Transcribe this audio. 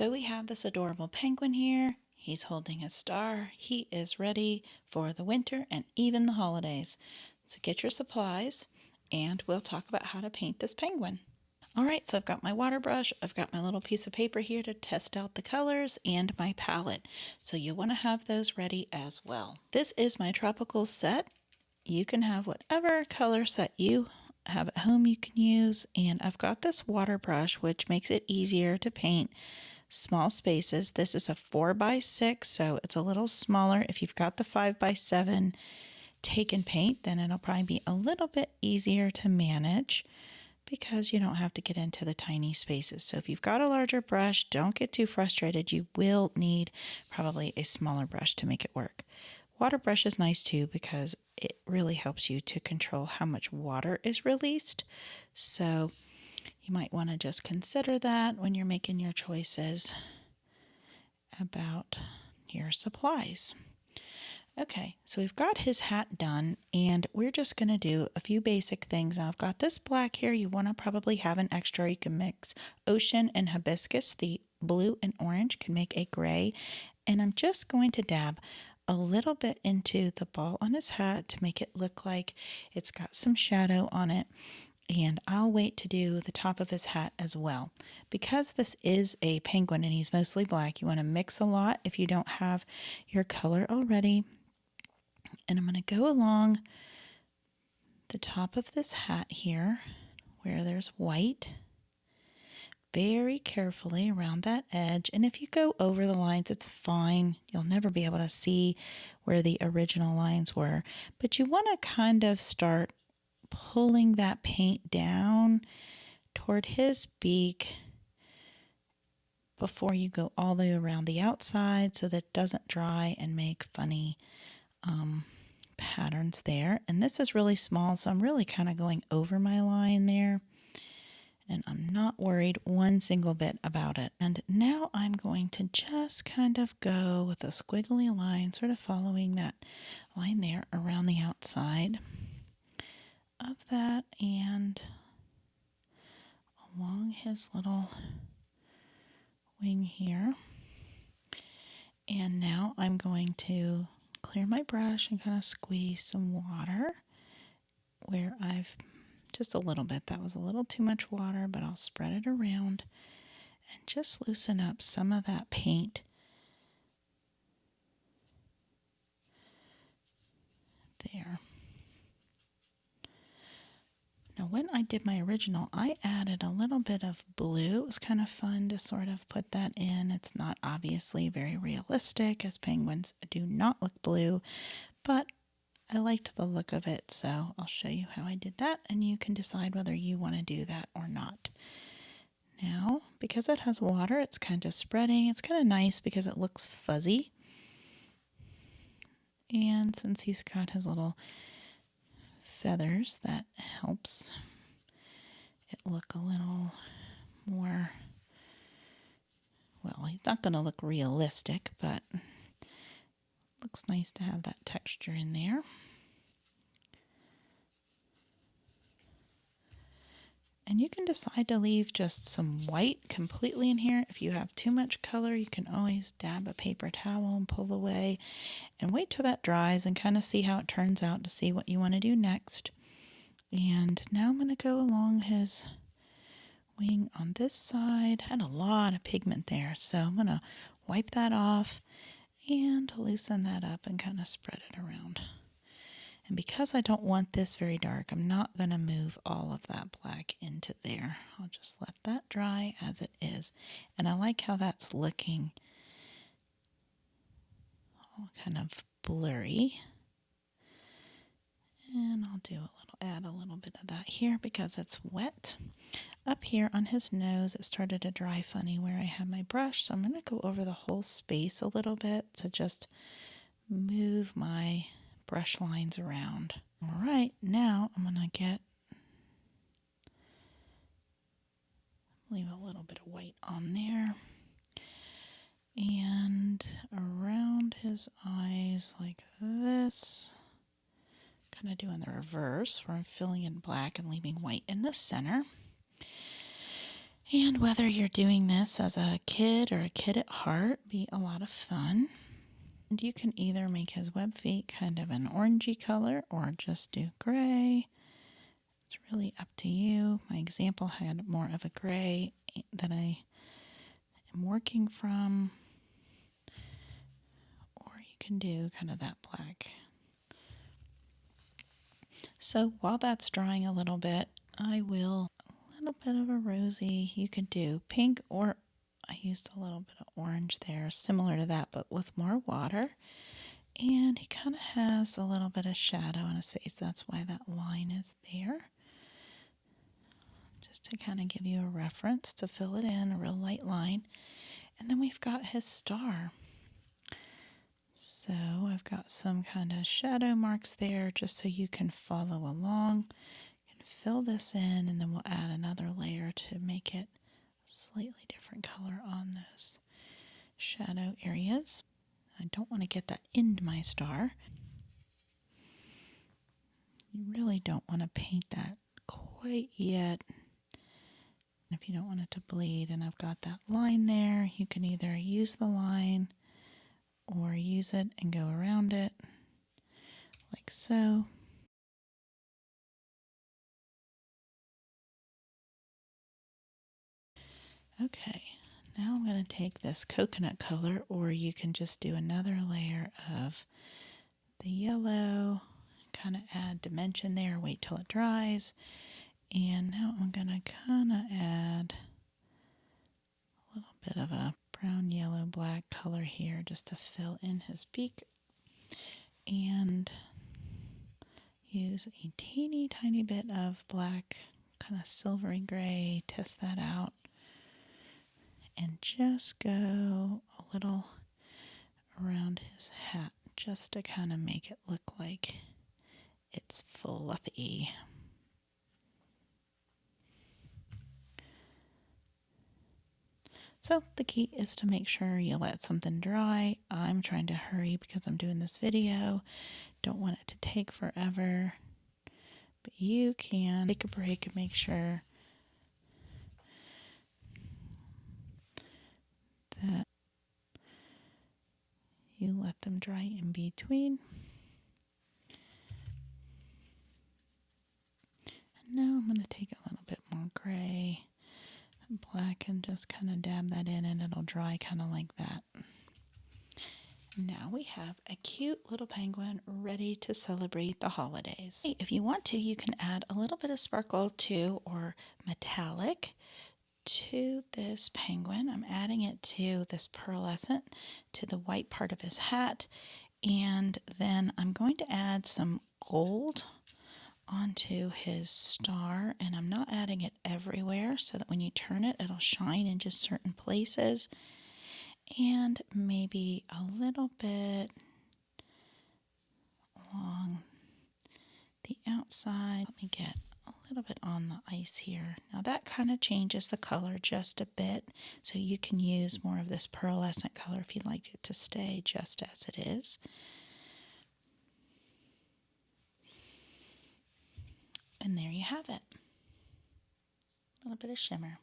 So we have this adorable penguin here. He's holding a star. He is ready for the winter and even the holidays. So get your supplies and we'll talk about how to paint this penguin. All right, so I've got my water brush, I've got my little piece of paper here to test out the colors, and my palette. So you want to have those ready as well. This is my tropical set. You can have whatever color set you have at home you can use, and I've got this water brush which makes it easier to paint small spaces. This is a 4x6, so it's a little smaller. If you've got the 5x7 take and paint, then it'll probably be a little bit easier to manage because you don't have to get into the tiny spaces. So if you've got a larger brush, don't get too frustrated. You will need probably a smaller brush to make it work. Water brush is nice too because it really helps you to control how much water is released. So you might want to just consider that when you're making your choices about your supplies. Okay, so we've got his hat done, and we're just going to do a few basic things. Now, I've got this black here. You want to probably have an extra. You can mix ocean and hibiscus. The blue and orange can make a gray. And I'm just going to dab a little bit into the ball on his hat to make it look like it's got some shadow on it. And I'll wait to do the top of his hat as well. Because this is a penguin and he's mostly black, you want to mix a lot if you don't have your color already. And I'm going to go along the top of this hat here where there's white very carefully around that edge. And if you go over the lines, it's fine. You'll never be able to see where the original lines were. But you want to kind of start pulling that paint down toward his beak before you go all the way around the outside so that it doesn't dry and make funny patterns there. And this is really small, so I'm really kind of going over my line there. And I'm not worried one single bit about it. And now I'm going to just kind of go with a squiggly line, sort of following that line there around the outside of that and along his little wing here. And now I'm going to clear my brush and kind of squeeze some water where I've just a little bit. That was a little too much water, but I'll spread it around and just loosen up some of that paint there. Now, when I did my original, I added a little bit of blue. It was kind of fun to sort of put that in. It's not obviously very realistic, as penguins do not look blue, but I liked the look of it, so I'll show you how I did that, and you can decide whether you want to do that or not. Now, because it has water, it's kind of spreading. It's kind of nice because it looks fuzzy. And since he's got his little feathers, that helps it look a little more, well, he's not going to look realistic, but looks nice to have that texture in there. And you can decide to leave just some white completely in here. If you have too much color, you can always dab a paper towel and pull away and wait till that dries and kind of see how it turns out to see what you want to do next. And now I'm going to go along his wing on this side. Had a lot of pigment there, so I'm going to wipe that off and loosen that up and kind of spread it around. And because I don't want this very dark, I'm not going to move all of that black into there. I'll just let that dry as it is. And I like how that's looking all kind of blurry. And I'll add a little bit of that here because it's wet. Up here on his nose, it started to dry funny where I had my brush. So I'm going to go over the whole space a little bit to just move my brush lines around. All right, now I'm going to leave a little bit of white on there. And around his eyes like this. Kind of doing the reverse where I'm filling in black and leaving white in the center. And whether you're doing this as a kid or a kid at heart, be a lot of fun. And you can either make his web feet kind of an orangey color or just do gray. It's really up to you. My example had more of a gray that I am working from. Or you can do kind of that black. So while that's drying a little bit, I will a little bit of a rosy. You could do pink, or I used a little bit of orange there, similar to that, but with more water. And he kind of has a little bit of shadow on his face. That's why that line is there. Just to kind of give you a reference to fill it in, a real light line. And then we've got his star. So I've got some kind of shadow marks there just so you can follow along. You can fill this in, and then we'll add another layer to make it a slightly different color on those shadow areas. I don't want to get that into my star. You really don't want to paint that quite yet. If you don't want it to bleed, and I've got that line there, you can either use the line or use it and go around it like so. Okay, now I'm going to take this coconut color, or you can just do another layer of the yellow, kind of add dimension there, wait till it dries. And now I'm going to kind of add a little bit of a brown, yellow, black color here just to fill in his beak. And use a teeny tiny bit of black, kind of silvery gray, test that out. And just go a little around his hat just to kind of make it look like it's fluffy. So the key is to make sure you let something dry. I'm trying to hurry because I'm doing this video. Don't want it to take forever. But you can take a break and make sure that you let them dry in between. And now I'm going to take a little bit more gray and black and just kind of dab that in, and it'll dry kind of like that. Now we have a cute little penguin ready to celebrate the holidays. If you want to, you can add a little bit of sparkle to, or metallic, to this penguin. I'm adding it to this pearlescent, to the white part of his hat. And then I'm going to add some gold onto his star, and I'm not adding it everywhere so that when you turn it, it'll shine in just certain places. And maybe a little bit along the outside. Let me get a little bit on the ice here. Now that kind of changes the color just a bit, so you can use more of this pearlescent color if you'd like it to stay just as it is. And there you have it. A little bit of shimmer.